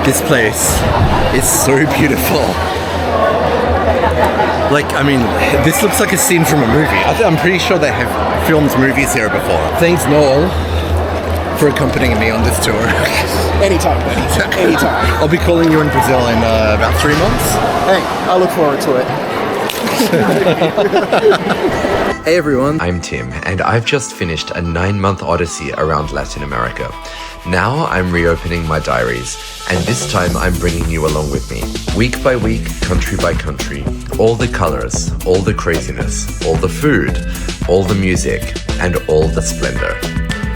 This place is so beautiful. Like, I mean, this looks like a scene from a movie. I'm pretty sure they have filmed movies here before. Thanks, Noel, for accompanying me on this tour. Anytime, buddy. Anytime. I'll be calling you in Brazil in about 3 months. Hey, I look forward to it. Hey everyone. I'm Tim, and I've just finished a 9-month odyssey around Latin America. Now I'm reopening my diaries, and this time I'm bringing you along with me. Week by week, country by country, all the colors, all the craziness, all the food, all the music, and all the splendor.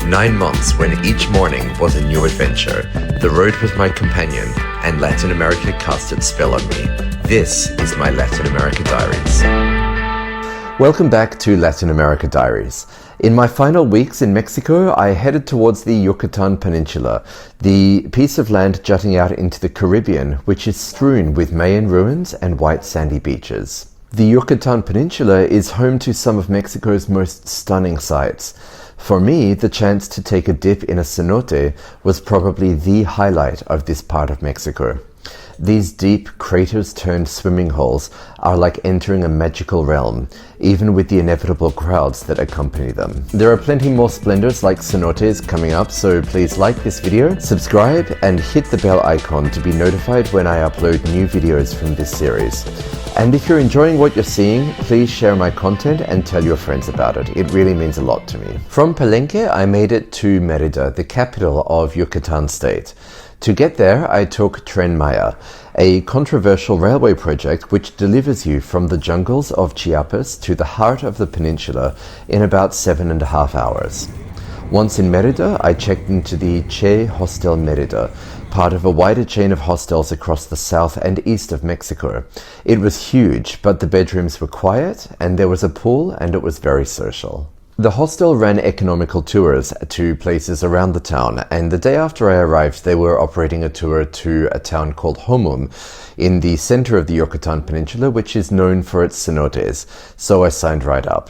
9 months when each morning was a new adventure. The road was my companion, and Latin America cast its spell on me. This is my Latin America Diaries. Welcome back to Latin America Diaries. In my final weeks in Mexico, I headed towards the Yucatan Peninsula, the piece of land jutting out into the Caribbean, which is strewn with Mayan ruins and white sandy beaches. The Yucatan Peninsula is home to some of Mexico's most stunning sights. For me, the chance to take a dip in a cenote was probably the highlight of this part of Mexico. These deep craters-turned swimming holes are like entering a magical realm, even with the inevitable crowds that accompany them. There are plenty more splendors like cenotes coming up, so please like this video, subscribe, and hit the bell icon to be notified when I upload new videos from this series. And if you're enjoying what you're seeing, please share my content and tell your friends about it. It really means a lot to me. From Palenque, I made it to Mérida, the capital of Yucatan state. To get there, I took Tren Maya, a controversial railway project which delivers you from the jungles of Chiapas to the heart of the peninsula in about 7.5 hours. Once in Mérida, I checked into the Che Hostel Mérida, part of a wider chain of hostels across the south and east of Mexico. It was huge, but the bedrooms were quiet, and there was a pool, and it was very social. The hostel ran economical tours to places around the town, and the day after I arrived they were operating a tour to a town called Homum in the center of the Yucatan Peninsula, which is known for its cenotes, so I signed right up.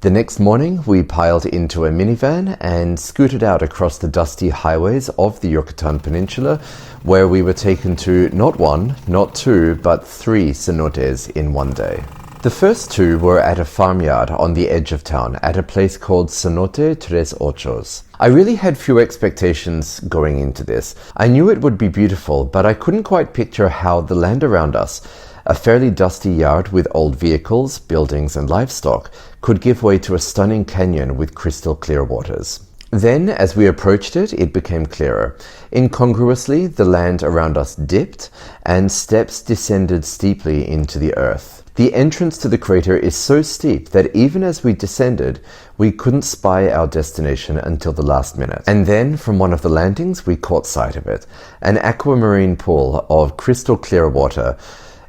The next morning we piled into a minivan and scooted out across the dusty highways of the Yucatan Peninsula, where we were taken to not 1, not 2, but 3 cenotes in one day. The first 2 were at a farmyard on the edge of town at a place called Cenote Tres Ochos. I really had few expectations going into this. I knew it would be beautiful, but I couldn't quite picture how the land around us, a fairly dusty yard with old vehicles, buildings and livestock, could give way to a stunning canyon with crystal clear waters. Then, as we approached it, it became clearer. Incongruously, the land around us dipped, and steps descended steeply into the earth. The entrance to the crater is so steep that even as we descended, we couldn't spy our destination until the last minute. And then, from one of the landings, we caught sight of it, an aquamarine pool of crystal clear water,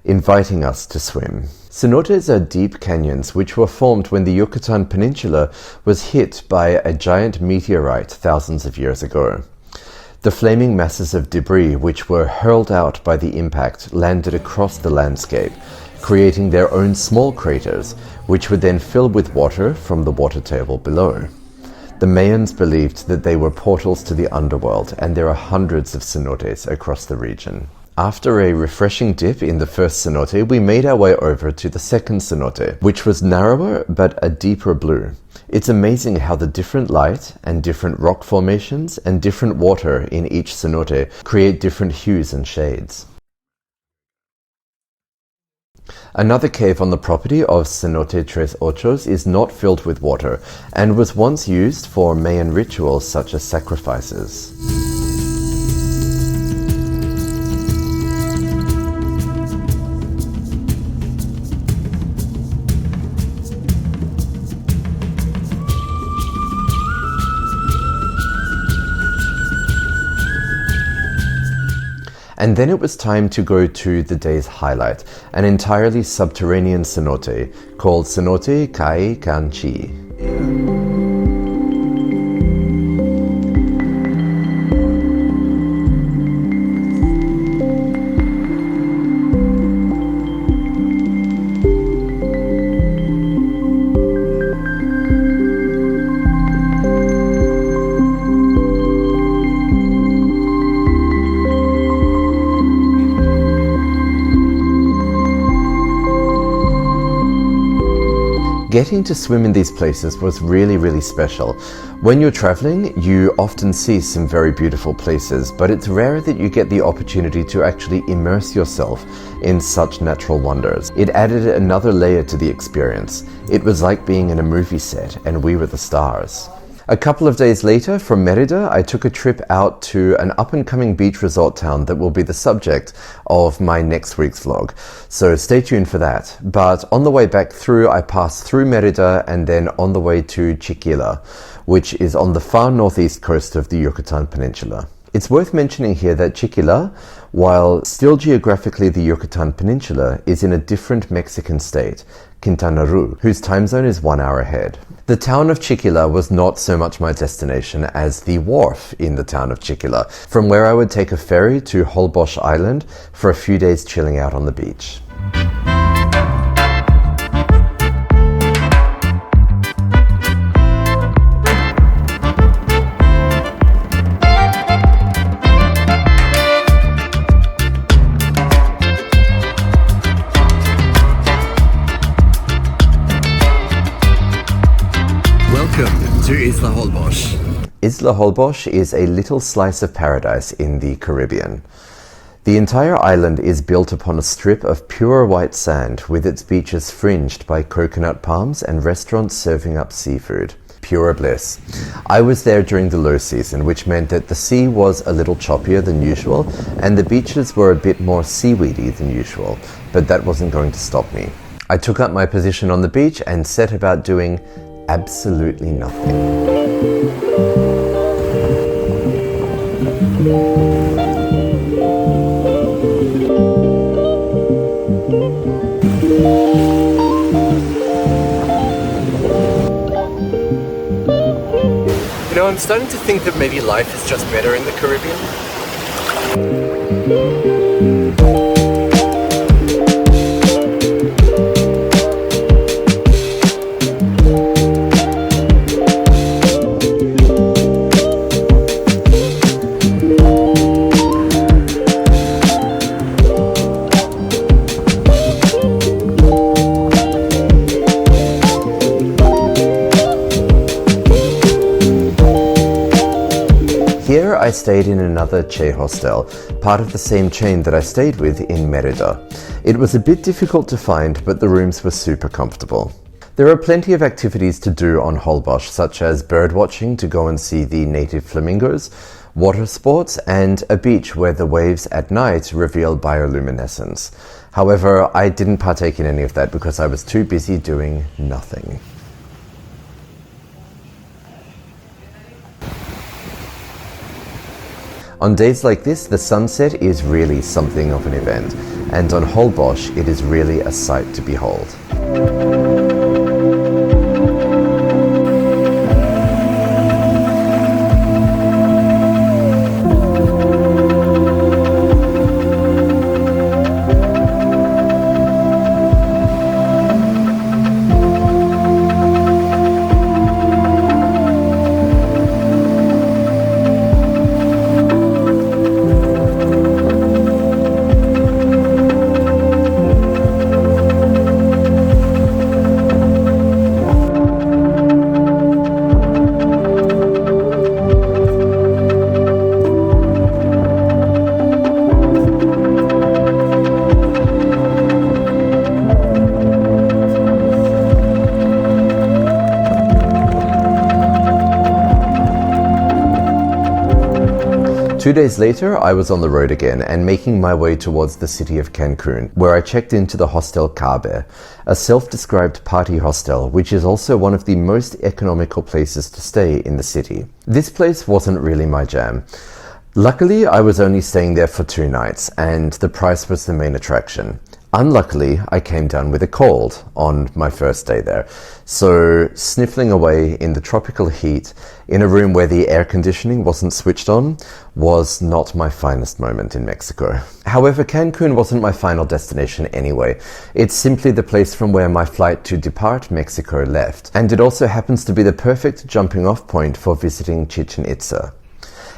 inviting us to swim. Cenotes are deep canyons which were formed when the Yucatan Peninsula was hit by a giant meteorite thousands of years ago. The flaming masses of debris which were hurled out by the impact landed across the landscape, creating their own small craters, which would then fill with water from the water table below. The Mayans believed that they were portals to the underworld, and there are hundreds of cenotes across the region. After a refreshing dip in the first cenote, we made our way over to the second cenote, which was narrower but a deeper blue. It's amazing how the different light and different rock formations and different water in each cenote create different hues and shades. Another cave on the property of Cenote Tres Ochos is not filled with water and was once used for Mayan rituals such as sacrifices. And then it was time to go to the day's highlight, an entirely subterranean cenote called Cenote Ik Kil. Getting to swim in these places was really special. When you're traveling, you often see some very beautiful places, but it's rare that you get the opportunity to actually immerse yourself in such natural wonders. It added another layer to the experience. It was like being in a movie set, and we were the stars. A couple of days later, from Mérida, I took a trip out to an up-and-coming beach resort town that will be the subject of my next week's vlog. So stay tuned for that. But on the way back through, I passed through Mérida and then on the way to Chiquila, which is on the far northeast coast of the Yucatan Peninsula. It's worth mentioning here that Chiquila, while still geographically the Yucatan Peninsula, is in a different Mexican state, Quintana Roo, whose time zone is 1 hour ahead. The town of Chiquila was not so much my destination as the wharf in the town of Chiquila, from where I would take a ferry to Holbox Island for a few days chilling out on the beach. Welcome to Isla Holbox. Isla Holbox is a little slice of paradise in the Caribbean. The entire island is built upon a strip of pure white sand with its beaches fringed by coconut palms and restaurants serving up seafood. Pure bliss. I was there during the low season, which meant that the sea was a little choppier than usual and the beaches were a bit more seaweedy than usual, but that wasn't going to stop me. I took up my position on the beach and set about doing absolutely nothing. You know, I'm starting to think that maybe life is just better in the Caribbean. Here I stayed in another Che hostel, part of the same chain that I stayed with in Mérida. It was a bit difficult to find, but the rooms were super comfortable. There are plenty of activities to do on Holbox, such as bird watching to go and see the native flamingos, water sports, and a beach where the waves at night reveal bioluminescence. However, I didn't partake in any of that because I was too busy doing nothing. On days like this, the sunset is really something of an event, and on Holbox, it is really a sight to behold. 2 days later, I was on the road again and making my way towards the city of Cancun, where I checked into the hostel Cabe, a self-described party hostel, which is also one of the most economical places to stay in the city. This place wasn't really my jam. Luckily, I was only staying there for 2 nights, and the price was the main attraction. Unluckily, I came down with a cold on my first day there, so sniffling away in the tropical heat in a room where the air conditioning wasn't switched on was not my finest moment in Mexico. However, Cancun wasn't my final destination anyway. It's simply the place from where my flight to depart Mexico left, and it also happens to be the perfect jumping off point for visiting Chichen Itza.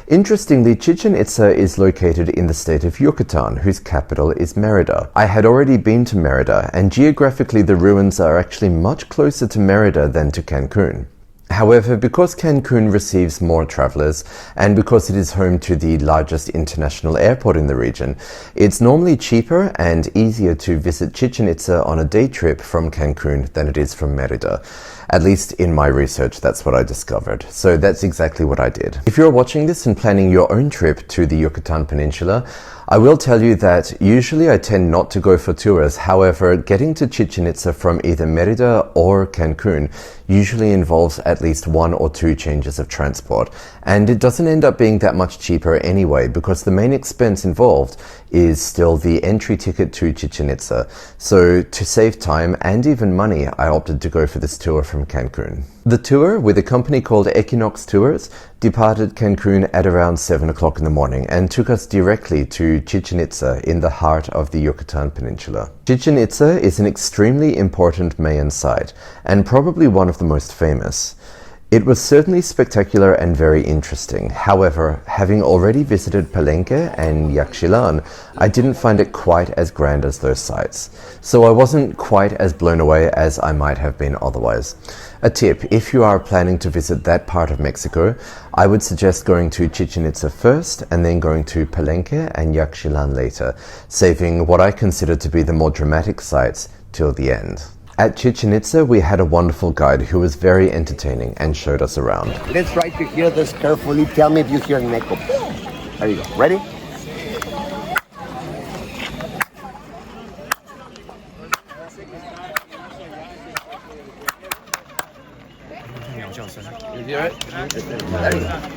Interestingly, Chichen Itza is located in the state of Yucatan, whose capital is Mérida. I had already been to Mérida, and geographically the ruins are actually much closer to Mérida than to Cancun. However, because Cancun receives more travelers and because it is home to the largest international airport in the region, it's normally cheaper and easier to visit Chichen Itza on a day trip from Cancun than it is from Mérida. At least in my research, that's what I discovered. So that's exactly what I did. If you're watching this and planning your own trip to the Yucatan Peninsula, I will tell you that usually I tend not to go for tours. However, getting to Chichen Itza from either Mérida or Cancun usually involves at least 1 or 2 changes of transport. And it doesn't end up being that much cheaper anyway, because the main expense involved is still the entry ticket to Chichen Itza. So to save time and even money, I opted to go for this tour from Cancun. The tour, with a company called Equinox Tours, departed Cancun at around 7 o'clock in the morning and took us directly to Chichen Itza in the heart of the Yucatan Peninsula. Chichen Itza is an extremely important Mayan site and probably one of the most famous. It was certainly spectacular and very interesting. However, having already visited Palenque and Yaxchilan, I didn't find it quite as grand as those sites. So I wasn't quite as blown away as I might have been otherwise. A tip, if you are planning to visit that part of Mexico, I would suggest going to Chichen Itza first and then going to Palenque and Yaxchilan later, saving what I consider to be the more dramatic sites till the end. At Chichen Itza, we had a wonderful guide who was very entertaining and showed us around. Let's try to hear this carefully. Tell me if you hear an echo. There you go. Ready? You hear it? There you go.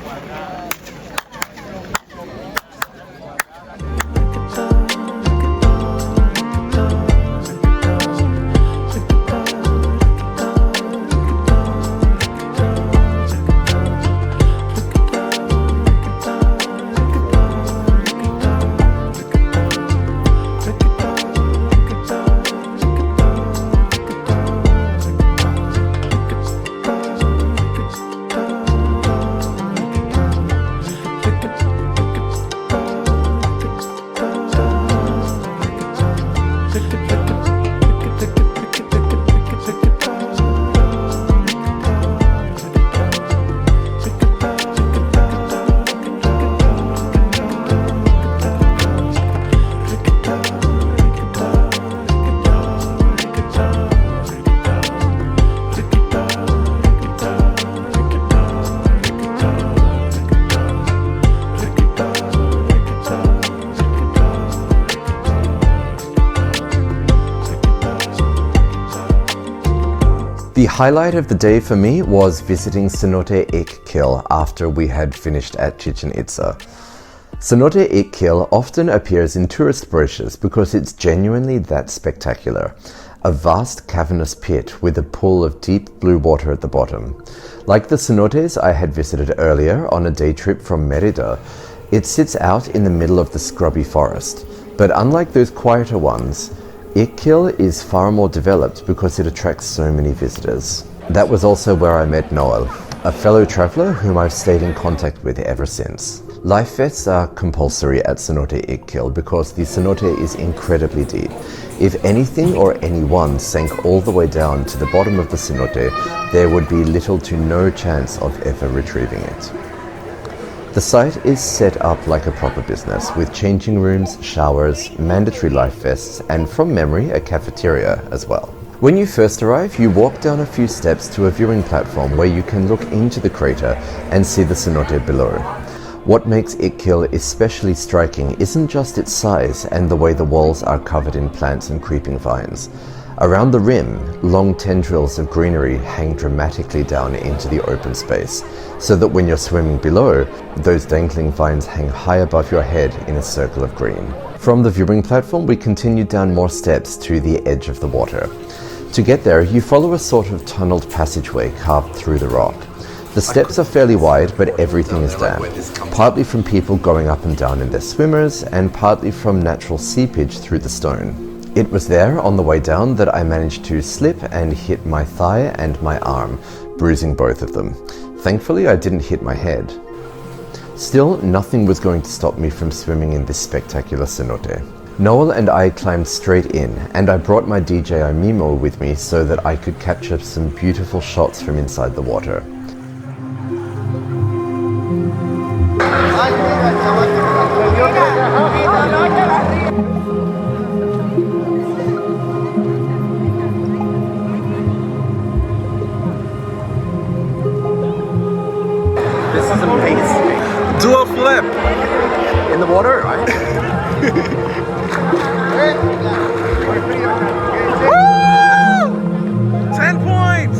The highlight of the day for me was visiting Cenote Ik Kil after we had finished at Chichen Itza. Cenote Ik Kil often appears in tourist brochures because it's genuinely that spectacular. A vast cavernous pit with a pool of deep blue water at the bottom. Like the cenotes I had visited earlier on a day trip from Mérida, it sits out in the middle of the scrubby forest. But unlike those quieter ones, Ik Kil is far more developed because it attracts so many visitors. That was also where I met Noel, a fellow traveller whom I've stayed in contact with ever since. Life vests are compulsory at Cenote Ik Kil because the cenote is incredibly deep. If anything or anyone sank all the way down to the bottom of the cenote, there would be little to no chance of ever retrieving it. The site is set up like a proper business, with changing rooms, showers, mandatory life vests, and from memory, a cafeteria as well. When you first arrive, you walk down a few steps to a viewing platform where you can look into the crater and see the cenote below. What makes Ik Kil especially striking isn't just its size and the way the walls are covered in plants and creeping vines. Around the rim, long tendrils of greenery hang dramatically down into the open space, so that when you're swimming below, those dangling vines hang high above your head in a circle of green. From the viewing platform, we continued down more steps to the edge of the water. To get there, you follow a sort of tunneled passageway carved through the rock. The steps are fairly wide, but everything is damp, partly from people going up and down in their swimmers, and partly from natural seepage through the stone. It was there on the way down that I managed to slip and hit my thigh and my arm, bruising both of them. Thankfully, I didn't hit my head. Still, nothing was going to stop me from swimming in this spectacular cenote. Noel and I climbed straight in, and I brought my DJI Mimo with me so that I could capture some beautiful shots from inside the water. This is amazing. Do a flip in the water, right? Woo! 10 points!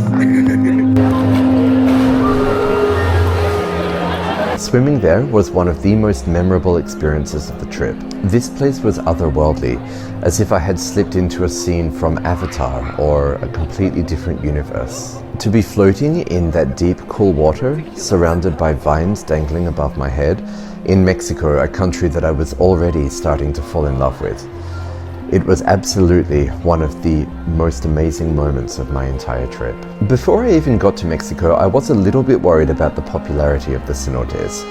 Swimming there was one of the most memorable experiences of the trip. This place was otherworldly, as if I had slipped into a scene from Avatar or a completely different universe. To be floating in that deep, cool water, surrounded by vines dangling above my head, in Mexico, a country that I was already starting to fall in love with. It was absolutely one of the most amazing moments of my entire trip. Before I even got to Mexico, I was a little bit worried about the popularity of the cenotes.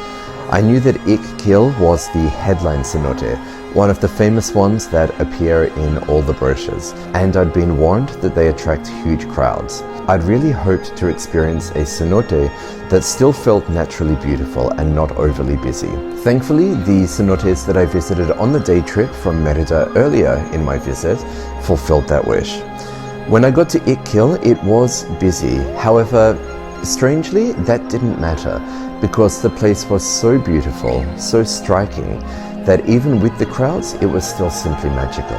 I knew that Ik Kil was the headline cenote, one of the famous ones that appear in all the brochures, and I'd been warned that they attract huge crowds. I'd really hoped to experience a cenote that still felt naturally beautiful and not overly busy. Thankfully, the cenotes that I visited on the day trip from Merida earlier in my visit fulfilled that wish. When I got to Ik Kil, it was busy. However, strangely, that didn't matter because the place was so beautiful, so striking, that even with the crowds, it was still simply magical.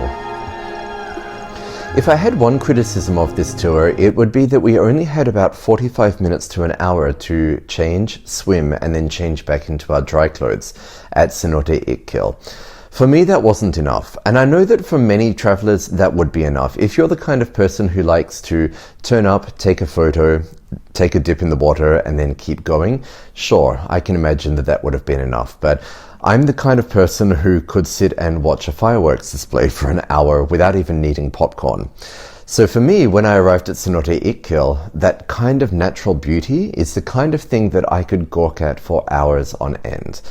If I had one criticism of this tour, it would be that we only had about 45 minutes to an hour to change, swim, and then change back into our dry clothes at Cenote Ik Kil. For me, that wasn't enough, and I know that for many travelers that would be enough. If you're the kind of person who likes to turn up, take a photo, take a dip in the water, and then keep going, sure, I can imagine that that would have been enough, but I'm the kind of person who could sit and watch a fireworks display for an hour without even needing popcorn. So for me, when I arrived at Cenote Ik Kil, that kind of natural beauty is the kind of thing that I could gawk at for hours on end.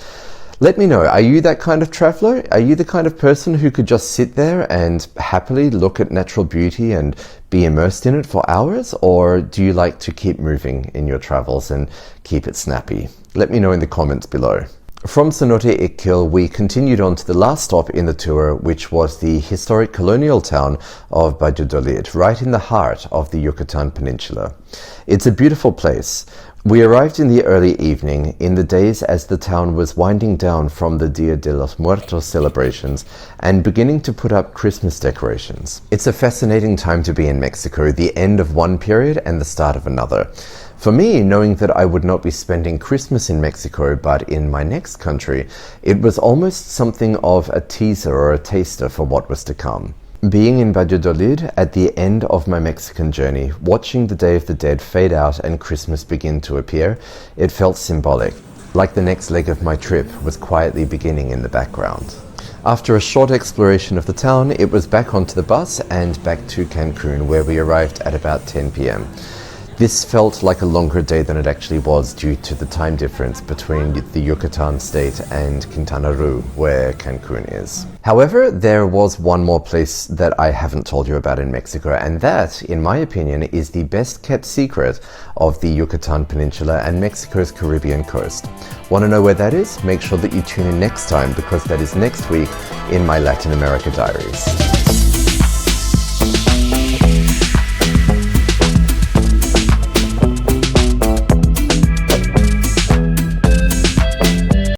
Let me know, are you that kind of traveler? Are you the kind of person who could just sit there and happily look at natural beauty and be immersed in it for hours? Or do you like to keep moving in your travels and keep it snappy? Let me know in the comments below. From Cenote Ik Kil, we continued on to the last stop in the tour, which was the historic colonial town of Valladolid, right in the heart of the Yucatan Peninsula. It's a beautiful place. We arrived in the early evening, in the days as the town was winding down from the Dia de los Muertos celebrations and beginning to put up Christmas decorations. It's a fascinating time to be in Mexico, the end of one period and the start of another. For me, knowing that I would not be spending Christmas in Mexico but in my next country, it was almost something of a teaser or a taster for what was to come. Being in Valladolid at the end of my Mexican journey, watching the Day of the Dead fade out and Christmas begin to appear, it felt symbolic, like the next leg of my trip was quietly beginning in the background. After a short exploration of the town, it was back onto the bus and back to Cancun, where we arrived at about 10 p.m. This felt like a longer day than it actually was due to the time difference between the Yucatan state and Quintana Roo, where Cancun is. However, there was one more place that I haven't told you about in Mexico, and that, in my opinion, is the best kept secret of the Yucatan Peninsula and Mexico's Caribbean coast. Want to know where that is? Make sure that you tune in next time, because that is next week in my Latin America Diaries.